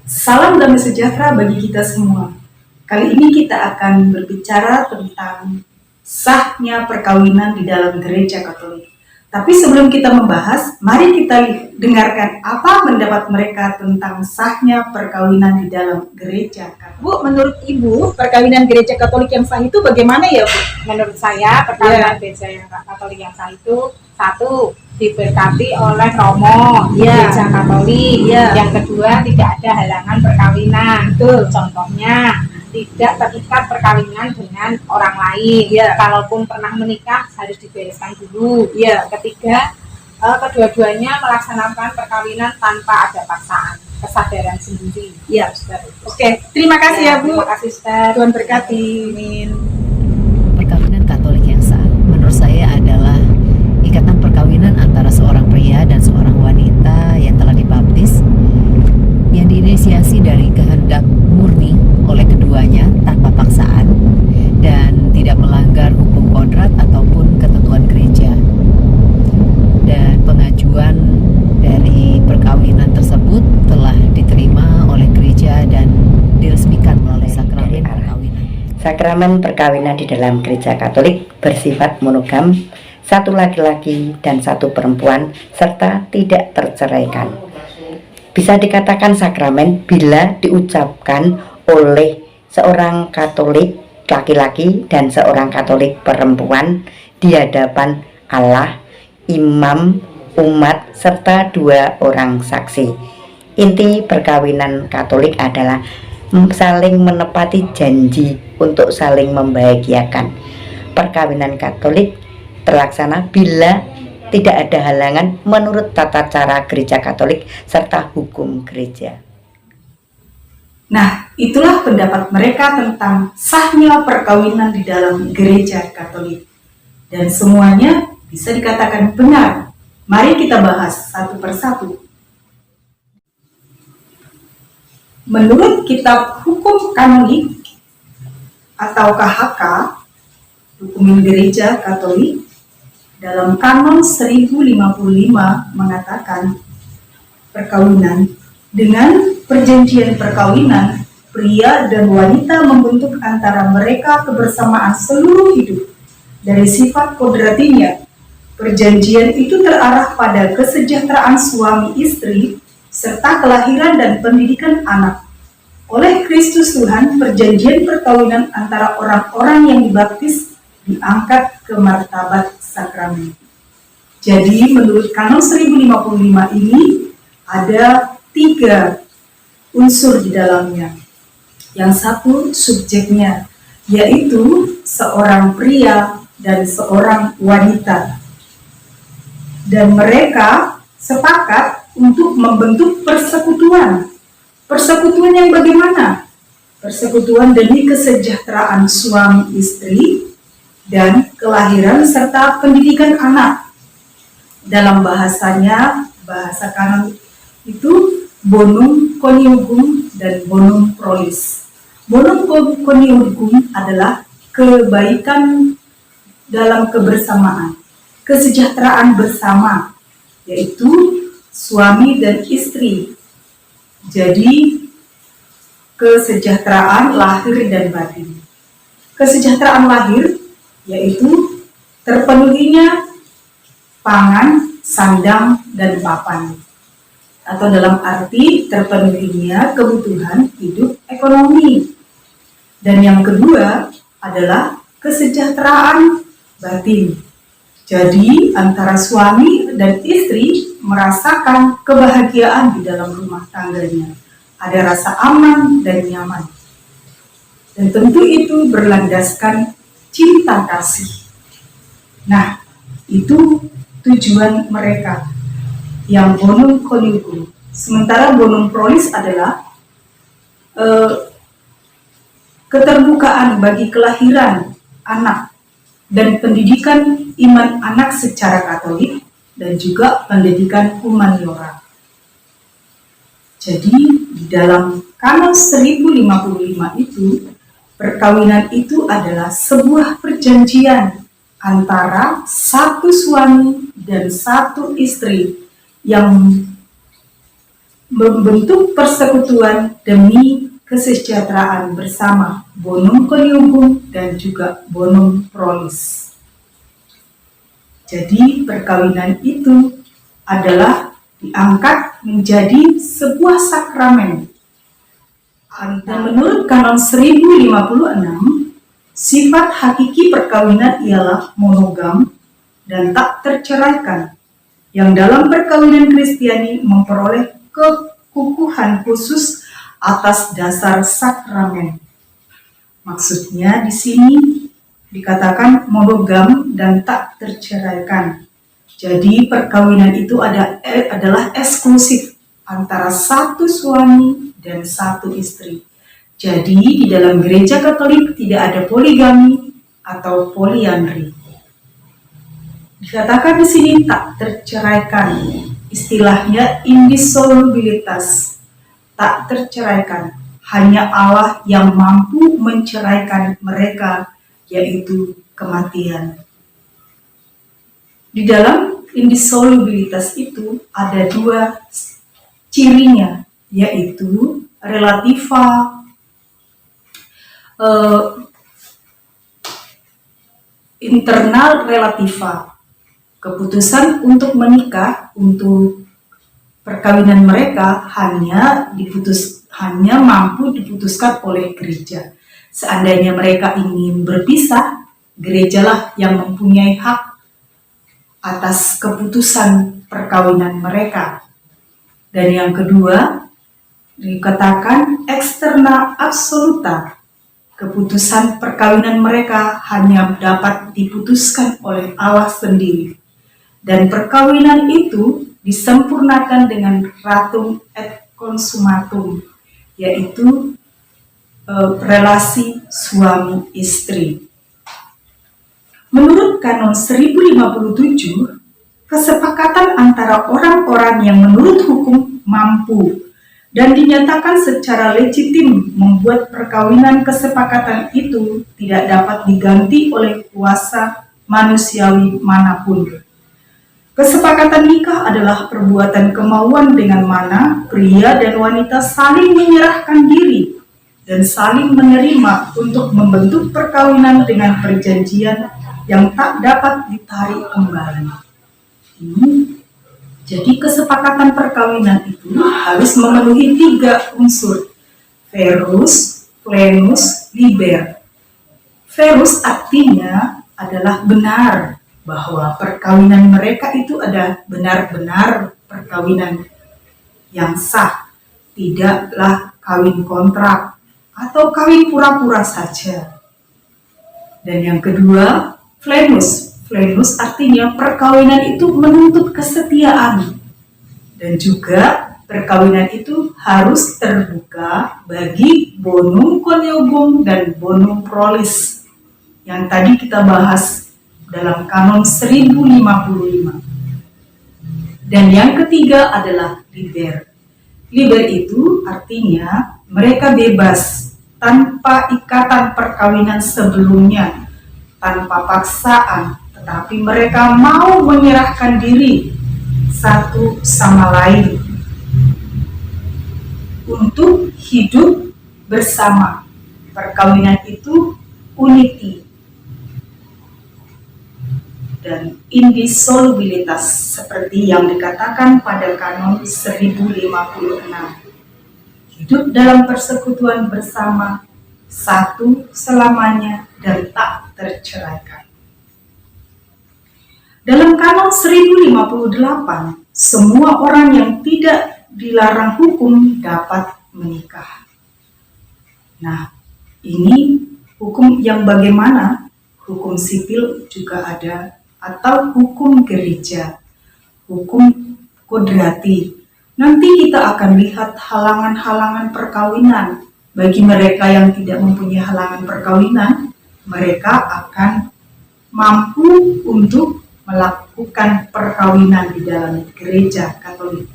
Salam damai sejahtera bagi kita semua. Kali ini kita akan berbicara tentang sahnya perkawinan di dalam gereja Katolik. Tapi sebelum kita membahas, mari kita dengarkan apa pendapat mereka tentang sahnya perkawinan di dalam gereja Katolik. Bu, menurut Ibu, perkawinan gereja Katolik yang sah itu bagaimana ya, Bu? Menurut saya, perkawinan gereja yang Katolik yang sah itu satu, diberkati oleh Romo Gereja Katolik. Yang kedua, tidak ada halangan perkawinan. Contohnya, tidak terikat perkawinan dengan orang lain. Kalaupun pernah menikah harus dibereskan dulu. Ketiga, kedua-duanya melaksanakan perkawinan tanpa ada paksaan, kesadaran sendiri. Oke, terima kasih ya, Bu. Terima kasih, Ustaz. Tuhan berkati. Amin. Perkawinan Katolik yang sah menurut saya adalah ikatan perkawinan antara seorang pria dan seorang wanita yang telah dibaptis, yang diinisiasi dari kehendak murni oleh keduanya tanpa paksaan dan tidak melanggar hukum kodrat ataupun ketentuan gereja. Dan pengajuan dari perkawinan tersebut telah diterima oleh gereja dan diresmikan melalui sakramen perkawinan. Sakramen perkawinan di dalam gereja Katolik bersifat monogam, satu laki-laki dan satu perempuan, serta tidak terceraikan. Bisa dikatakan sakramen bila diucapkan oleh seorang Katolik laki-laki dan seorang Katolik perempuan di hadapan Allah, imam, umat, serta dua orang saksi. Inti perkawinan Katolik adalah saling menepati janji untuk saling membahagiakan. Perkawinan Katolik terlaksana bila tidak ada halangan menurut tata cara gereja Katolik serta hukum gereja. Nah, itulah pendapat mereka tentang sahnya perkawinan di dalam gereja Katolik. Dan semuanya bisa dikatakan benar. Mari kita bahas satu persatu. Menurut kitab hukum kanonik atau KHK, dokumen gereja Katolik, dalam kanon 1055 mengatakan perkawinan dengan perjanjian perkawinan, pria dan wanita membentuk antara mereka kebersamaan seluruh hidup. Dari sifat kodratinya, perjanjian itu terarah pada kesejahteraan suami istri serta kelahiran dan pendidikan anak. Oleh Kristus Tuhan, perjanjian perkawinan antara orang-orang yang dibaptis diangkat ke martabat sakramen. Jadi menurut kanon 1055 ini ada 3 unsur di dalamnya. Yang satu subjeknya, yaitu seorang pria dan seorang wanita. Dan mereka sepakat untuk membentuk persekutuan. Persekutuan yang bagaimana? Persekutuan demi kesejahteraan suami istri dan kelahiran serta pendidikan anak. Dalam bahasanya, bahasa kanon itu bonum conjugum dan bonum prolis. Bonum conjugum adalah kebaikan dalam kebersamaan, kesejahteraan bersama, yaitu suami dan istri. Jadi kesejahteraan lahir dan batin. Kesejahteraan lahir yaitu terpenuhinya pangan, sandang, dan papan. Atau dalam arti terpenuhinya kebutuhan hidup ekonomi. Dan yang kedua adalah kesejahteraan batin. Jadi antara suami dan istri merasakan kebahagiaan di dalam rumah tangganya. Ada rasa aman dan nyaman. Dan tentu itu berlandaskan cinta kasih. Nah, itu tujuan mereka yang bonum conjugum. Sementara bonum prolis adalah keterbukaan bagi kelahiran anak dan pendidikan iman anak secara Katolik dan juga pendidikan humaniora. Jadi di dalam kanon 1055 itu, perkawinan itu adalah sebuah perjanjian antara satu suami dan satu istri yang membentuk persekutuan demi kesejahteraan bersama, bonum conjugum dan juga bonum prolis. Jadi perkawinan itu adalah diangkat menjadi sebuah sakramen. Dan menurut kanon 1056, sifat hakiki perkawinan ialah monogam dan tak terceraikan, yang dalam perkawinan Kristiani memperoleh kekukuhan khusus atas dasar sakramen. Maksudnya di sini dikatakan monogam dan tak terceraikan. Jadi perkawinan itu adalah eksklusif antara satu suami dan satu istri. Jadi di dalam gereja Katolik tidak ada poligami atau poliandri. Dikatakan di sini tak terceraikan, istilahnya indissolubilitas, tak terceraikan. Hanya Allah yang mampu menceraikan mereka, yaitu kematian. Di dalam indissolubilitas itu ada dua cirinya, yaitu relativa internal relativa. Keputusan untuk menikah, untuk perkawinan mereka hanya mampu diputuskan oleh gereja. Seandainya mereka ingin berpisah, gerejalah yang mempunyai hak atas keputusan perkawinan mereka. Dan yang kedua, dikatakan externa absoluta. Keputusan perkawinan mereka hanya dapat diputuskan oleh Allah sendiri. Dan perkawinan itu disempurnakan dengan ratum et consumatum, yaitu relasi suami istri. Menurut kanon 1057, kesepakatan antara orang-orang yang menurut hukum mampu dan dinyatakan secara legitim membuat perkawinan kesepakatan itu tidak dapat diganti oleh kuasa manusiawi manapun. Kesepakatan nikah adalah perbuatan kemauan dengan mana pria dan wanita saling menyerahkan diri dan saling menerima untuk membentuk perkawinan dengan perjanjian yang tak dapat ditarik kembali. Jadi kesepakatan perkawinan itu harus memenuhi 3 unsur: verus, plenus, liber. Verus artinya adalah benar, bahwa perkawinan mereka itu ada benar-benar perkawinan yang sah, tidaklah kawin kontrak atau kawin pura-pura saja. Dan yang kedua, plenus. Plenus artinya perkawinan itu menuntut kesetiaan, dan juga perkawinan itu harus terbuka bagi bonum conjugum dan bonum prolis yang tadi kita bahas dalam kanon 1055. Dan yang ketiga adalah liber. Liber itu artinya mereka bebas tanpa ikatan perkawinan sebelumnya, tanpa paksaan, tetapi mereka mau menyerahkan diri satu sama lain untuk hidup bersama. Perkawinan itu unity dan indissolubilitas seperti yang dikatakan pada kanon 1056. Hidup dalam persekutuan bersama, satu selamanya dan tak terceraikan. Dalam kanon 1058, semua orang yang tidak dilarang hukum dapat menikah. Nah, ini hukum yang bagaimana? Hukum sipil juga ada, atau hukum gereja, hukum kodrati. Nanti kita akan lihat halangan-halangan perkawinan. Bagi mereka yang tidak mempunyai halangan perkawinan, mereka akan mampu untuk melakukan perkawinan di dalam gereja Katolik.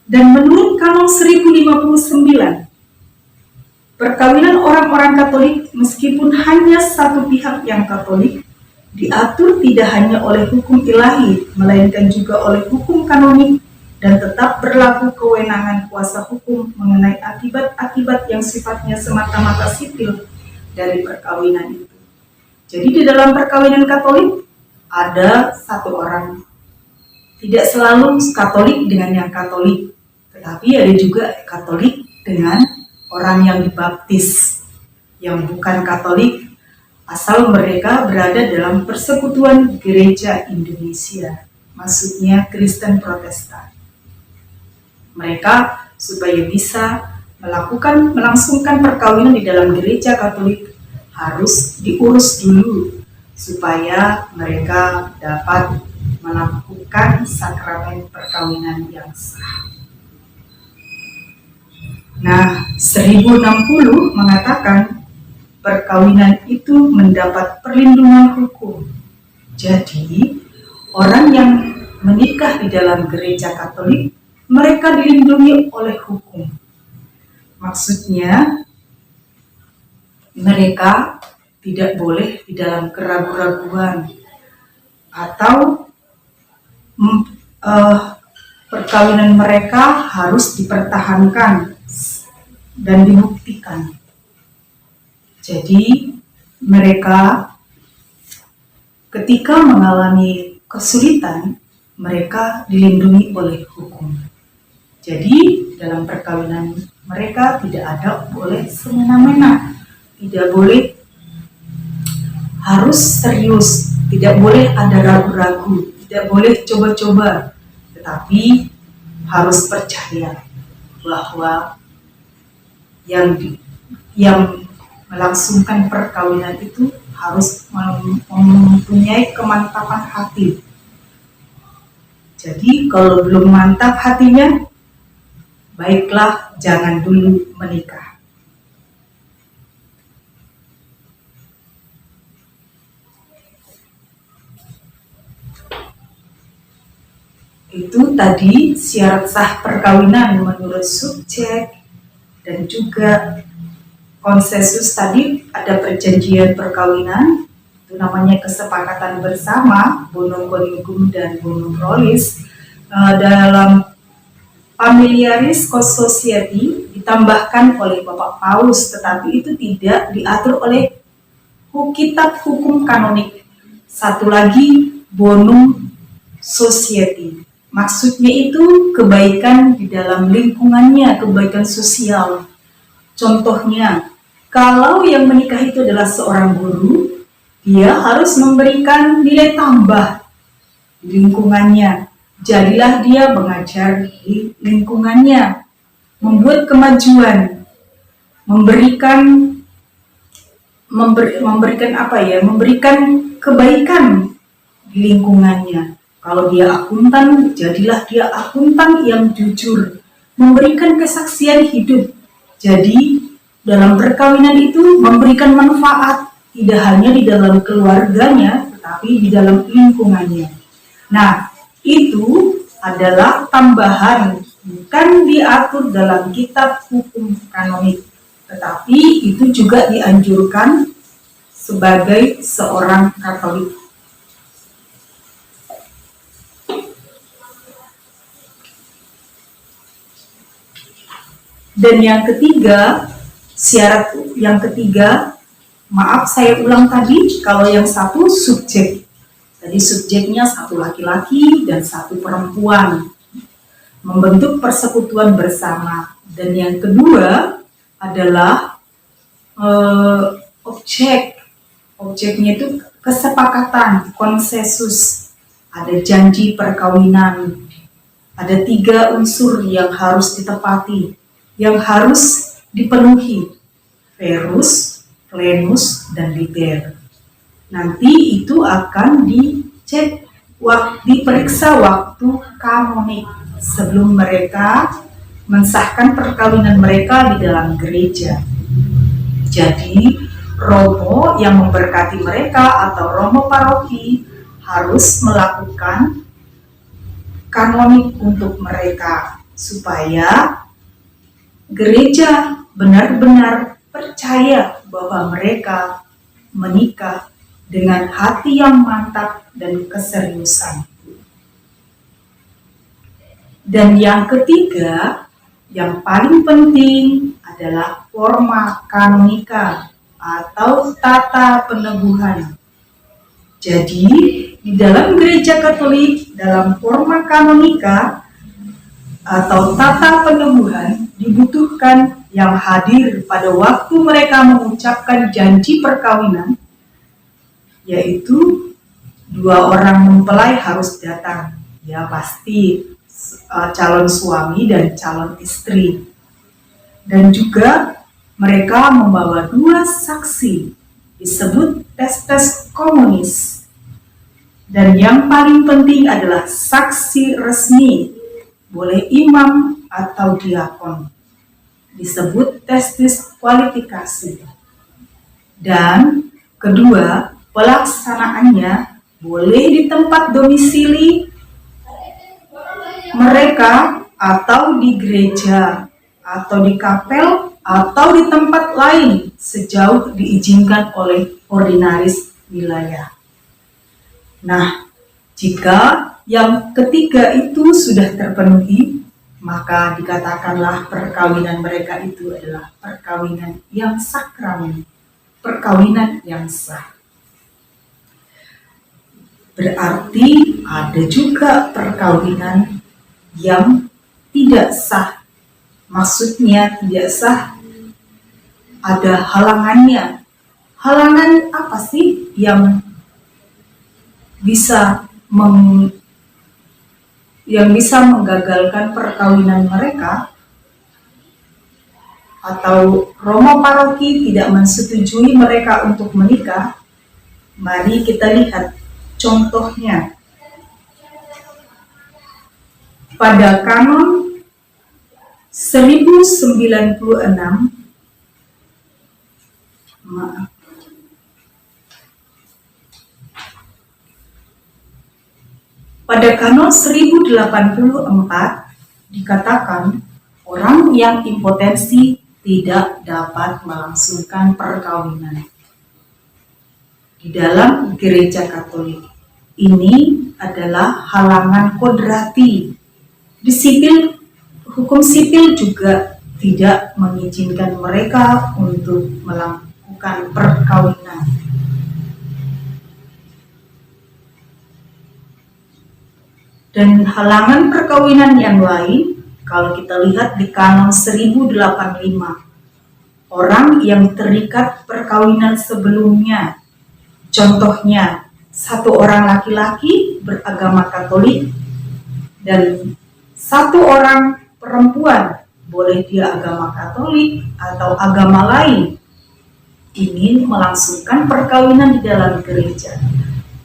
Dan menurut kanon 1059, perkawinan orang-orang Katolik meskipun hanya satu pihak yang Katolik diatur tidak hanya oleh hukum ilahi, melainkan juga oleh hukum kanonik dan tetap berlaku kewenangan kuasa hukum mengenai akibat-akibat yang sifatnya semata-mata sipil dari perkawinan itu. Jadi di dalam perkawinan Katolik ada satu orang. Tidak selalu Katolik dengan yang Katolik, tetapi ada juga Katolik dengan orang yang dibaptis, yang bukan Katolik, asal mereka berada dalam persekutuan gereja Indonesia, maksudnya Kristen Protestan. Mereka supaya bisa melangsungkan perkawinan di dalam gereja Katolik harus diurus dulu supaya mereka dapat melakukan sakramen perkawinan yang sah. Nah, 1060 mengatakan perkawinan itu mendapat perlindungan hukum. Jadi, orang yang menikah di dalam gereja Katolik, mereka dilindungi oleh hukum. Maksudnya, mereka tidak boleh di dalam keraguan-raguan atau perkawinan mereka harus dipertahankan dan dibuktikan. Jadi, mereka ketika mengalami kesulitan, mereka dilindungi oleh hukum. Jadi, dalam perkawinan mereka tidak ada boleh semena-mena, tidak boleh harus serius, tidak boleh ada ragu-ragu, tidak boleh coba-coba, tetapi harus percaya bahwa yang melangsungkan perkawinan itu harus mempunyai kemantapan hati. Jadi kalau belum mantap hatinya, baiklah jangan dulu menikah. Itu tadi syarat sah perkawinan menurut subjek, dan juga konsensus tadi ada perjanjian perkawinan, itu namanya kesepakatan bersama, bonum conjugum dan bonum prolis. Dalam Familiaris Society ditambahkan oleh Bapak Paus, tetapi itu tidak diatur oleh kitab hukum kanonik. Satu lagi bonum society. Maksudnya itu kebaikan di dalam lingkungannya, kebaikan sosial. Contohnya, kalau yang menikah itu adalah seorang guru, dia harus memberikan nilai tambah di lingkungannya. Jadilah dia mengajar di lingkungannya, membuat kemajuan, memberikan kebaikan di lingkungannya. Kalau dia akuntan, jadilah dia akuntan yang jujur, memberikan kesaksian hidup. Jadi, dalam perkawinan itu memberikan manfaat, tidak hanya di dalam keluarganya, tetapi di dalam lingkungannya. Nah, itu adalah tambahan, bukan diatur dalam kitab hukum kanonik, tetapi itu juga dianjurkan sebagai seorang Katolik. Dan yang ketiga, syarat yang ketiga, maaf saya ulang tadi, kalau yang satu subjek. Tadi subjeknya satu laki-laki dan satu perempuan, membentuk persekutuan bersama. Dan yang kedua adalah objek. Objeknya itu kesepakatan, konsensus. Ada janji perkawinan. Ada 3 unsur yang harus ditepati, yang harus dipenuhi: verus, plenus, dan liber. Nanti itu akan dicek, diperiksa waktu kanonik sebelum mereka mensahkan perkawinan mereka di dalam gereja. Jadi romo yang memberkati mereka atau romo paroki harus melakukan kanonik untuk mereka supaya gereja benar-benar percaya bahwa mereka menikah dengan hati yang mantap dan keseriusan. Dan yang ketiga, yang paling penting adalah forma kanonika atau tata peneguhan. Jadi, di dalam gereja Katolik, dalam forma kanonika atau tata peneguhan dibutuhkan yang hadir pada waktu mereka mengucapkan janji perkawinan, yaitu dua orang mempelai harus datang. Ya pasti calon suami dan calon istri. Dan juga mereka membawa dua saksi, disebut testes komunis. Dan yang paling penting adalah saksi resmi, boleh imam atau diakon, disebut testis kualifikasi. Dan kedua, pelaksanaannya boleh di tempat domisili mereka atau di gereja atau di kapel atau di tempat lain sejauh diizinkan oleh ordinaris wilayah. Nah, jika yang ketiga itu sudah terpenuhi, maka dikatakanlah perkawinan mereka itu adalah perkawinan yang sakramen, perkawinan yang sah. Berarti ada juga perkawinan yang tidak sah. Maksudnya tidak sah, ada halangannya. Halangan apa sih yang bisa menggagalkan perkawinan mereka? Atau Romo Paroki tidak mensetujui mereka untuk menikah? Mari kita lihat contohnya. Pada kanon 1096, pada kanon 1084 dikatakan orang yang impotensi tidak dapat melangsungkan perkawinan. Di dalam gereja Katolik ini adalah halangan kodrati. Di hukum sipil juga tidak mengizinkan mereka untuk melakukan perkawinan. Dan halangan perkawinan yang lain, kalau kita lihat di kanon 1085, orang yang terikat perkawinan sebelumnya, contohnya satu orang laki-laki beragama Katolik dan satu orang perempuan, boleh dia agama Katolik atau agama lain, ingin melangsungkan perkawinan di dalam gereja.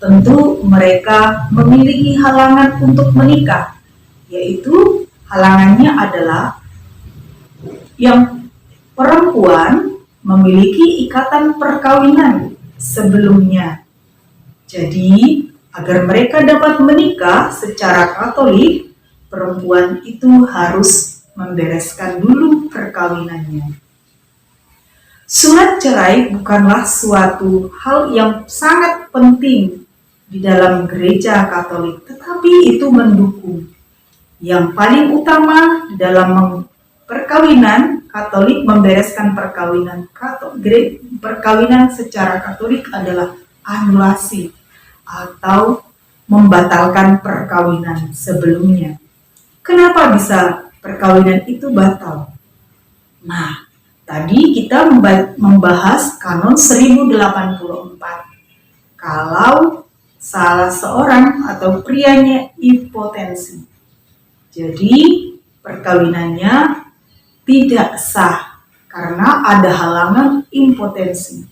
Tentu mereka memiliki halangan untuk menikah, yaitu halangannya adalah yang perempuan memiliki ikatan perkawinan sebelumnya. Jadi, agar mereka dapat menikah secara Katolik, perempuan itu harus membereskan dulu perkawinannya. Surat cerai bukanlah suatu hal yang sangat penting di dalam gereja Katolik, tetapi itu mendukung. Yang paling utama dalam perkawinan Katolik, membereskan perkawinan secara Katolik adalah anulasi atau membatalkan perkawinan sebelumnya. Kenapa bisa perkawinan itu batal? Nah, tadi kita membahas kanon 1084. Kalau salah seorang atau prianya impotensi, jadi perkawinannya tidak sah karena ada halangan impotensi.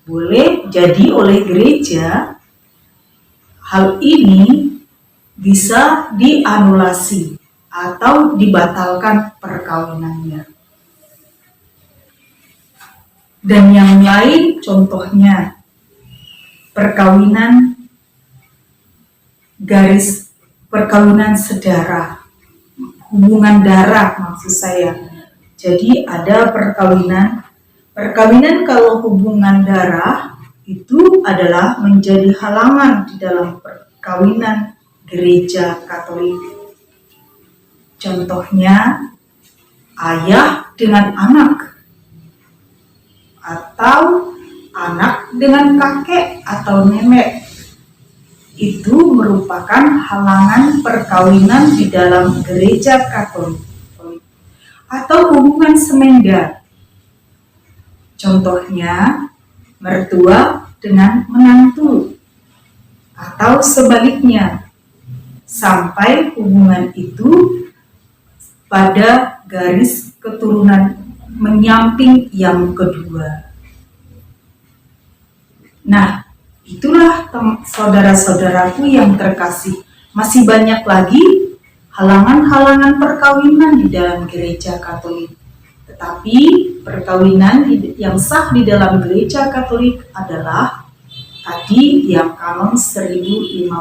Boleh jadi oleh gereja, hal ini bisa dianulasi atau dibatalkan perkawinannya. Dan yang lain contohnya perkawinan sedara, hubungan darah maksud saya. Jadi ada perkawinan kalau hubungan darah itu adalah menjadi halangan di dalam perkawinan gereja Katolik. Contohnya, ayah dengan anak, atau anak dengan kakek atau nenek. Itu merupakan halangan perkawinan di dalam gereja Katolik. Atau hubungan semenda. Contohnya, mertua dengan menantu, atau sebaliknya, sampai hubungan itu pada garis keturunan menyamping yang kedua. Nah, itulah saudara-saudaraku yang terkasih. Masih banyak lagi halangan-halangan perkawinan di dalam gereja Katolik. Tetapi perkawinan yang sah di dalam gereja Katolik adalah tadi yang kanon 1055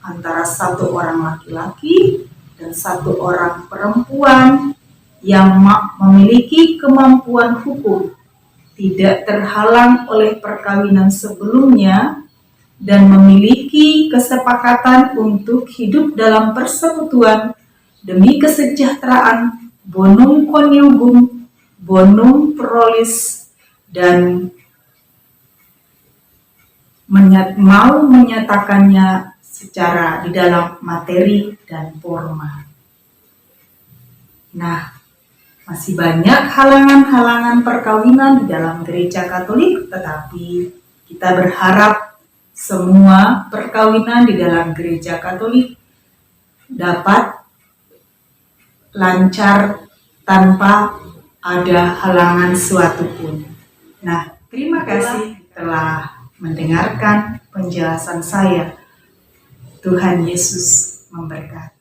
antara satu orang laki-laki dan satu orang perempuan yang memiliki kemampuan hukum, tidak terhalang oleh perkawinan sebelumnya, dan memiliki kesepakatan untuk hidup dalam persekutuan demi kesejahteraan bonum conjugum, bonum prolis, dan mau menyatakannya secara di dalam materi dan forma. Nah, masih banyak halangan-halangan perkawinan di dalam gereja Katolik, tetapi kita berharap semua perkawinan di dalam gereja Katolik dapat lancar tanpa ada halangan suatu pun. Nah, terima kasih telah mendengarkan penjelasan saya. Tuhan Yesus memberkati.